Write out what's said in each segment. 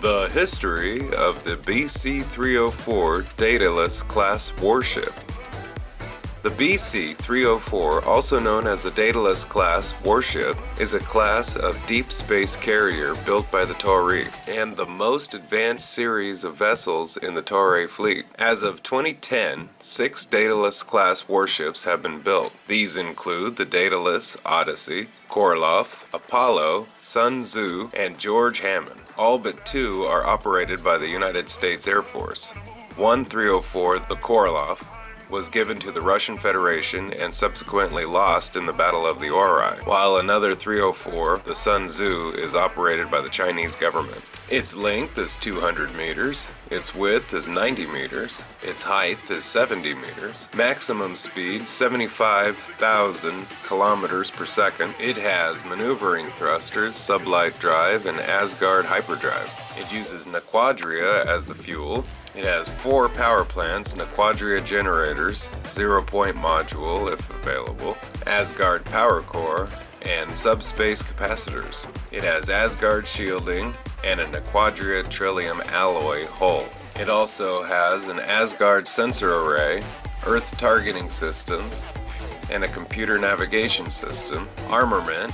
The history of the BC-304 Daedalus class warship. The BC-304, also known as a Daedalus class warship, is a class of deep space carrier built by the Tauri, and the most advanced series of vessels in the Tauri fleet. As of 2010, 6 Daedalus class warships have been built. These include the Daedalus, Odyssey, Korolev, Apollo, Sun Tzu, and George Hammond. All but 2 are operated by the United States Air Force. One 304, the Korolev, was given to the Russian Federation and subsequently lost in the Battle of the Ori, while another 304, the Sun Tzu, is operated by the Chinese government. Its length is 200 meters, its width is 90 meters, its height is 70 meters, maximum speed 75,000 kilometers per second. It has maneuvering thrusters, sublight drive, and Asgard hyperdrive. It uses Naquadria as the fuel. It has 4 power plants, Naquadria generators, 0-point module if available, Asgard power core, and subspace capacitors. It has Asgard shielding and a Naquadria Trillium alloy hull. It also has an Asgard sensor array, Earth targeting systems, and a computer navigation system, armament,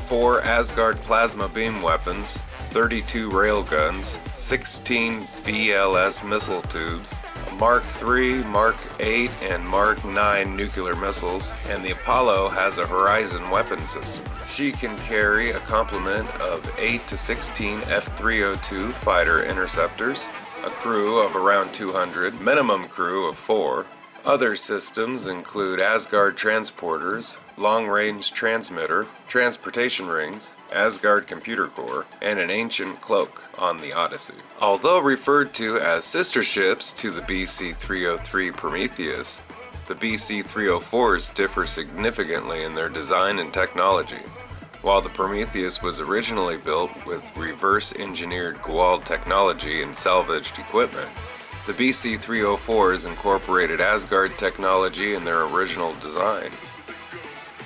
4 Asgard plasma beam weapons, 32 railguns, 16 VLS missile tubes, a Mark III, Mark VIII, and Mark IX nuclear missiles, and the Apollo has a Horizon weapon system. She can carry a complement of 8 to 16 F-302 fighter interceptors, a crew of around 200, minimum crew of 4. Other systems include Asgard transporters, long-range transmitter, transportation rings, Asgard computer core, and an ancient cloak on the Odyssey. Although referred to as sister ships to the BC-303 Prometheus, the BC-304s differ significantly in their design and technology. While the Prometheus was originally built with reverse-engineered goa'uld technology and salvaged equipment, the BC-304s incorporated Asgard technology in their original design.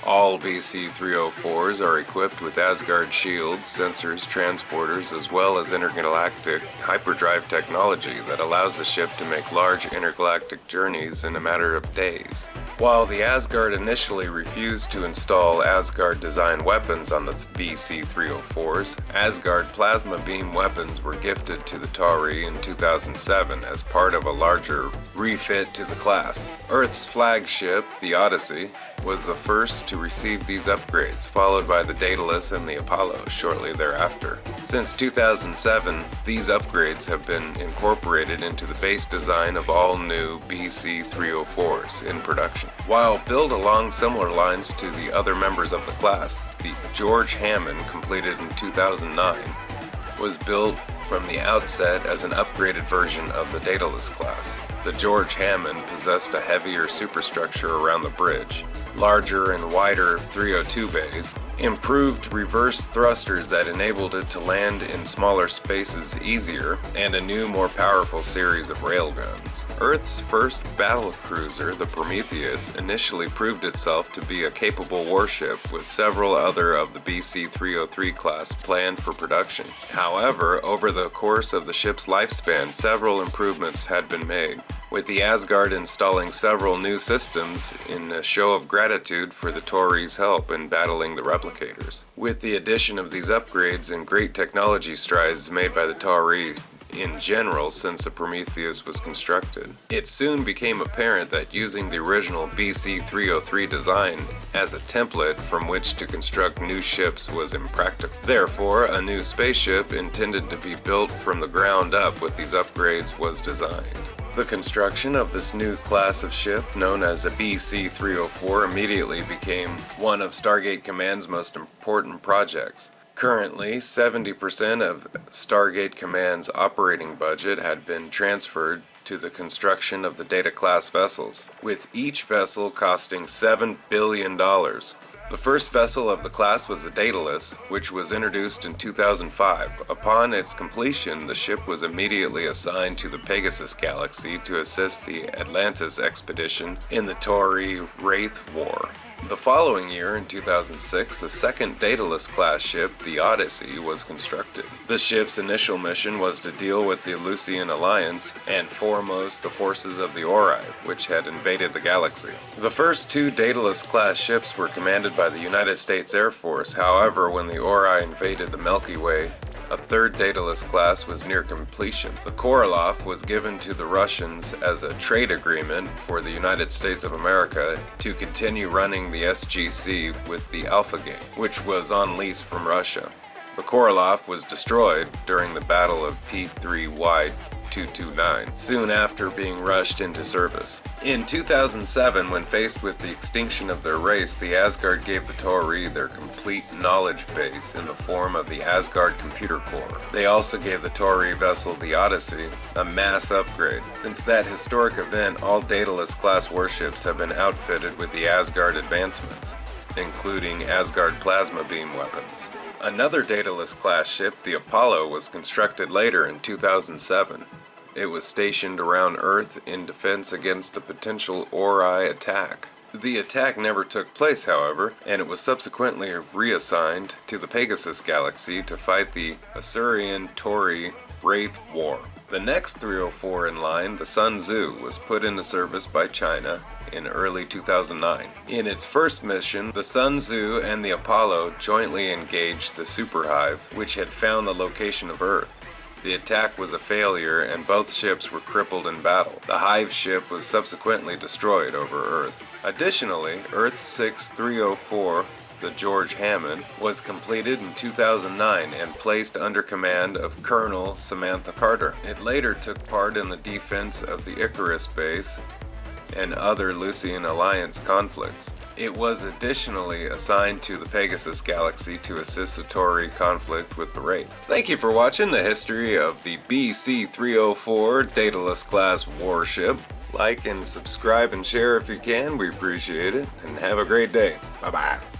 All BC-304s are equipped with Asgard shields, sensors, transporters, as well as intergalactic hyperdrive technology that allows the ship to make large intergalactic journeys in a matter of days. While the Asgard initially refused to install Asgard-designed weapons on the BC-304s, Asgard plasma beam weapons were gifted to the Tauri in 2007 as part of a larger refit to the class. Earth's flagship, the Odyssey, was the first to receive these upgrades, followed by the Daedalus and the Apollo shortly thereafter. Since 2007, these upgrades have been incorporated into the base design of all new BC-304s in production. While built along similar lines to the other members of the class, the George Hammond, completed in 2009, was built from the outset as an upgraded version of the Daedalus class. The George Hammond possessed a heavier superstructure around the bridge, larger and wider 302 bays, improved reverse thrusters that enabled it to land in smaller spaces easier, and a new, more powerful series of railguns. Earth's first battle cruiser, the Prometheus, initially proved itself to be a capable warship, with several other of the BC-303 class planned for production. However, over the course of the ship's lifespan, several improvements had been made, with the Asgard installing several new systems in a show of gratitude for the Tauri's help in battling the replicators. With the addition of these upgrades and great technology strides made by the Tauri in general since the Prometheus was constructed, it soon became apparent that using the original BC-303 design as a template from which to construct new ships was impractical. Therefore, a new spaceship intended to be built from the ground up with these upgrades was designed. The construction of this new class of ship, known as a BC-304, immediately became one of Stargate Command's most important projects. Currently, 70% of Stargate Command's operating budget had been transferred to the construction of the Data-class vessels, with each vessel costing $7 billion. The first vessel of the class was the Daedalus, which was introduced in 2005. Upon its completion, the ship was immediately assigned to the Pegasus Galaxy to assist the Atlantis expedition in the Tauri Wraith War. The following year, in 2006, the second Daedalus-class ship, the Odyssey, was constructed. The ship's initial mission was to deal with the Lucian Alliance, and foremost the forces of the Ori, which had invaded the galaxy. The first two Daedalus-class ships were commanded by the United States Air Force. However, when the Ori invaded the Milky Way, a third Daedalus class was near completion. The Korolev was given to the Russians as a trade agreement for the United States of America to continue running the SGC with the Alpha Game, which was on lease from Russia. The Korolev was destroyed during the Battle of P3Y229, soon after being rushed into service. In 2007, when faced with the extinction of their race, the Asgard gave the Tauri their complete knowledge base in the form of the Asgard Computer Core. They also gave the Tauri vessel, the Odyssey, a mass upgrade. Since that historic event, all Daedalus-class warships have been outfitted with the Asgard advancements, including Asgard plasma beam weapons. Another Daedalus-class ship, the Apollo, was constructed later in 2007. It was stationed around Earth in defense against a potential Ori attack. The attack never took place, however, and it was subsequently reassigned to the Pegasus Galaxy to fight the Asuryan-Tauri Wraith War. The next 304 in line, the Sun Tzu, was put into service by China in early 2009. In its first mission, the Sun Tzu and the Apollo jointly engaged the Superhive, which had found the location of Earth. The attack was a failure and both ships were crippled in battle. The Hive ship was subsequently destroyed over Earth. Additionally, Earth 6304, the George Hammond, was completed in 2009 and placed under command of Colonel Samantha Carter. It later took part in the defense of the Icarus base and other Lucian Alliance conflicts. It was additionally assigned to the Pegasus Galaxy to assist the Tauri conflict with the Wraith. Thank you for watching the history of the BC-304 Daedalus-class warship. Like and subscribe and share if you can, we appreciate it, and have a great day. Bye-bye.